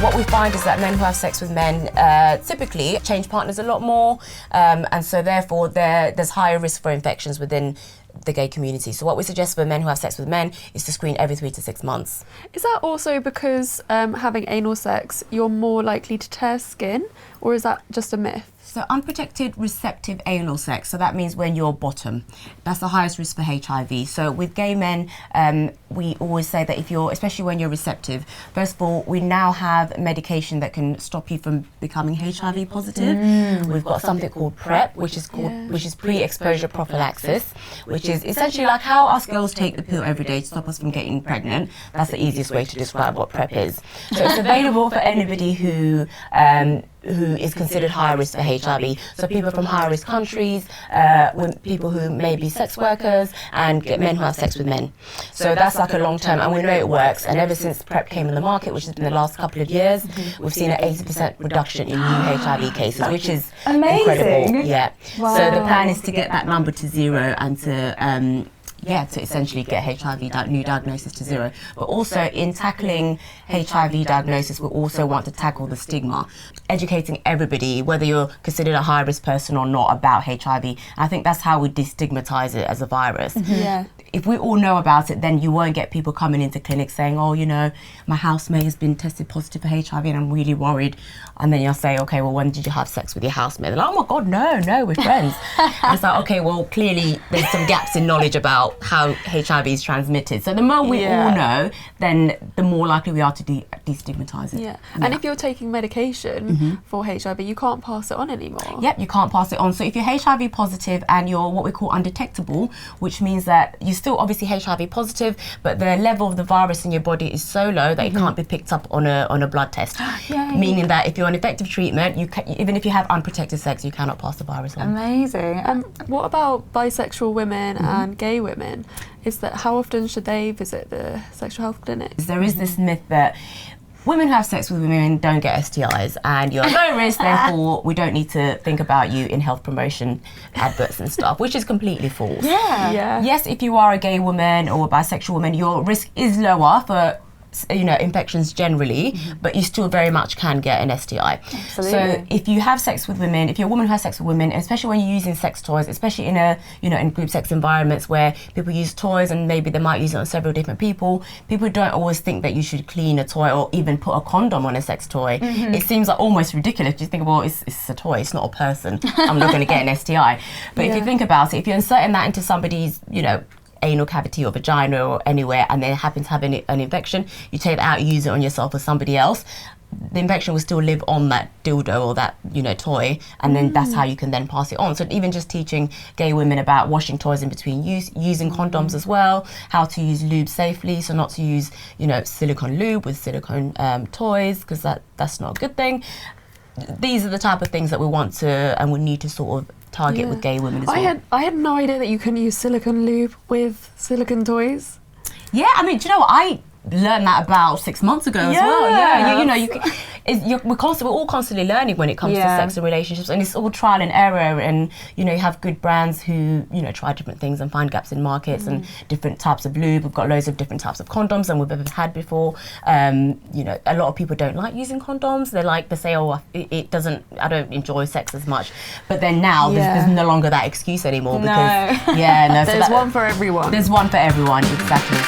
what we find is that men who have sex with men typically change partners a lot more, and so therefore there's higher risk for infections within the gay community. So what we suggest for men who have sex with men is to screen every 3 to 6 months. Is that also because having anal sex, you're more likely to tear skin, or is that just a myth? So unprotected receptive anal sex, so that means when you're bottom, that's the highest risk for HIV. So with gay men, we always say that if you're, especially when you're receptive, first of all, we now have medication that can stop you from becoming HIV positive. We've got something called PrEP, which is pre-exposure prophylaxis, which is essentially like how us girls take the pill every day to stop us from getting pregnant. That's the easiest way to describe what PrEP is. So it's available for anybody who is considered high risk for HIV. So people from high risk countries, people who may be sex workers, and men who have sex with men. So that's like a long term, and we know it works. And ever since PrEP came on the market, which has been the last couple of years, we've seen an 80% reduction in new HIV cases, which is incredible. Yeah. Wow. So the plan is to get that number to 0 and to essentially get HIV new diagnosis to 0. But also in tackling HIV diagnosis, we also want to tackle the stigma, educating everybody, whether you're considered a high-risk person or not, about HIV. And I think that's how we destigmatize it as a virus. Yeah. If we all know about it, then you won't get people coming into clinics saying, oh, you know, my housemate has been tested positive for HIV and I'm really worried. And then you'll say, okay, well, when did you have sex with your housemate? They're like, oh my God, no, we're friends. And it's like, okay, well, clearly there's some gaps in knowledge about how HIV is transmitted. So the more we all know, then the more likely we are to destigmatize it. Yeah. And if you're taking medication for HIV, you can't pass it on anymore. Yep, you can't pass it on. So if you're HIV positive and you're what we call undetectable, which means that you're still obviously HIV positive, but the level of the virus in your body is so low that it can't be picked up on a blood test. Meaning that if you're on effective treatment, even if you have unprotected sex, you cannot pass the virus on. Amazing. What about bisexual women and gay women? Is that how often should they visit the sexual health clinics? There is this myth that women who have sex with women don't get STIs, and you're low risk, therefore we don't need to think about you in health promotion adverts and stuff, which is completely false. Yeah. Yes, if you are a gay woman or a bisexual woman, your risk is lower for infections generally, but you still very much can get an STI. Absolutely. So if you have sex with women, if you're a woman who has sex with women, especially when you're using sex toys, especially in in group sex environments where people use toys and maybe they might use it on several different people don't always think that you should clean a toy or even put a condom on a sex toy. It seems like almost ridiculous. You think, well, it's a toy, it's not a person. I'm not going to get an STI. But if you think about it, if you're inserting that into somebody's, anal cavity or vagina or anywhere, and they happen to have an infection, you take that out, you use it on yourself or somebody else, the infection will still live on that dildo or that toy, and then that's how you can then pass it on. So even just teaching gay women about washing toys in between use, using condoms as well, how to use lube safely, so not to use silicone lube with silicone toys, because that's not a good thing. These are the type of things that we want to and we need to sort of target with gay women as well. I had no idea that you can use silicone lube with silicone toys. Yeah, I mean, do you know what? I learned that about 6 months ago as well. Yeah, we're all constantly learning when it comes to sex and relationships, and it's all trial and error. And you have good brands who try different things and find gaps in markets and different types of lube. We've got loads of different types of condoms than we've ever had before. A lot of people don't like using condoms. They say, oh, I don't enjoy sex as much. But then now there's no longer that excuse anymore because there's one for everyone. There's one for everyone, exactly.